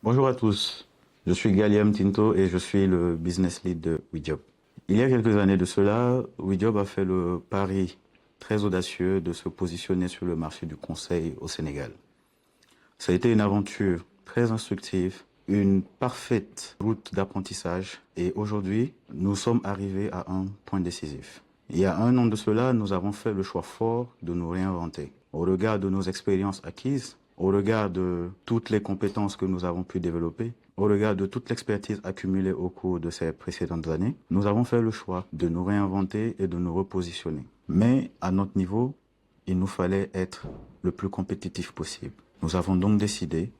Bonjour à tous, je suis Galiam Tinto et je suis le business lead de WeJob. Il y a quelques années de cela, WeJob a fait le pari très audacieux de se positionner sur le marché du conseil au Sénégal. Ça a été une aventure très instructive, une parfaite route d'apprentissage et aujourd'hui, nous sommes arrivés à un point décisif. Il y a un an de cela, nous avons fait le choix fort de nous réinventer. Au regard de nos expériences acquises, au regard de toutes les compétences que nous avons pu développer, au regard de toute l'expertise accumulée au cours de ces précédentes années, nous avons fait le choix de nous réinventer et de nous repositionner. Mais à notre niveau, il nous fallait être le plus compétitif possible. Nous avons donc décidé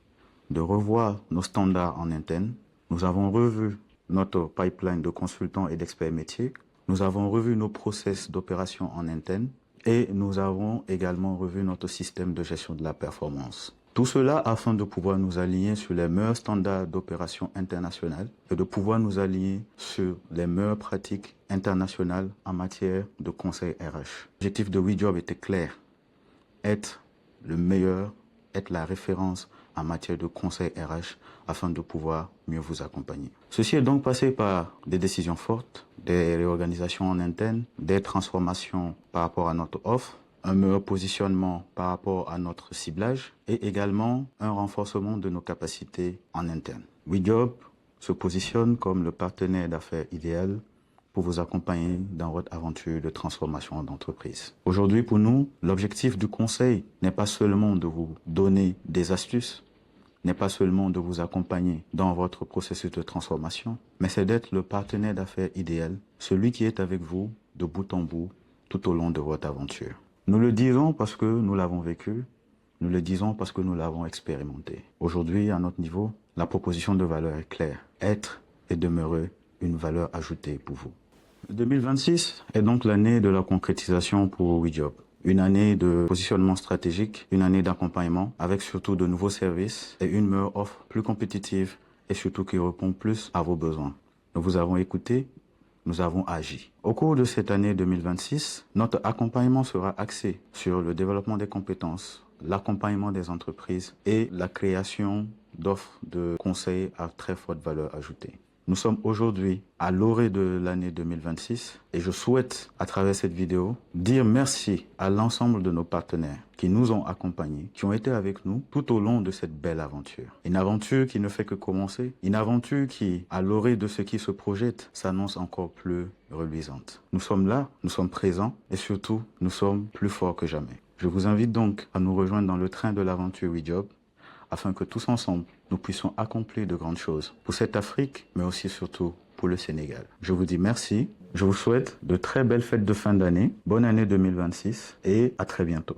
de revoir nos standards en interne. Nous avons revu notre pipeline de consultants et d'experts métiers. Nous avons revu nos process d'opération en interne et nous avons également revu notre système de gestion de la performance. Tout cela afin de pouvoir nous aligner sur les meilleurs standards d'opération internationale et de pouvoir nous aligner sur les meilleures pratiques internationales en matière de conseil RH. L'objectif de WeJob était clair, être le meilleur, être la référence en matière de conseil RH afin de pouvoir mieux vous accompagner. Ceci est donc passé par des décisions fortes, des réorganisations en interne, des transformations par rapport à notre offre, un meilleur positionnement par rapport à notre ciblage et également un renforcement de nos capacités en interne. WeJob se positionne comme le partenaire d'affaires idéal pour vous accompagner dans votre aventure de transformation d'entreprise. Aujourd'hui, pour nous, l'objectif du conseil n'est pas seulement de vous donner des astuces, n'est pas seulement de vous accompagner dans votre processus de transformation, mais c'est d'être le partenaire d'affaires idéal, celui qui est avec vous de bout en bout tout au long de votre aventure. Nous le disons parce que nous l'avons vécu, nous le disons parce que nous l'avons expérimenté. Aujourd'hui, à notre niveau, la proposition de valeur est claire. Être et demeurer une valeur ajoutée pour vous. 2026 est donc l'année de la concrétisation pour WeJob. Une année de positionnement stratégique, une année d'accompagnement avec surtout de nouveaux services et une meilleure offre plus compétitive et surtout qui répond plus à vos besoins. Nous vous avons écouté, nous avons agi. Au cours de cette année 2026, notre accompagnement sera axé sur le développement des compétences, l'accompagnement des entreprises et la création d'offres de conseils à très forte valeur ajoutée. Nous sommes aujourd'hui à l'orée de l'année 2026 et je souhaite, à travers cette vidéo, dire merci à l'ensemble de nos partenaires qui nous ont accompagnés, qui ont été avec nous tout au long de cette belle aventure. Une aventure qui ne fait que commencer, une aventure qui, à l'orée de ce qui se projette, s'annonce encore plus reluisante. Nous sommes là, nous sommes présents et surtout, nous sommes plus forts que jamais. Je vous invite donc à nous rejoindre dans le train de l'aventure WeJob afin que tous ensemble, nous puissions accomplir de grandes choses pour cette Afrique, mais aussi surtout pour le Sénégal. Je vous dis merci, je vous souhaite de très belles fêtes de fin d'année, bonne année 2026 et à très bientôt.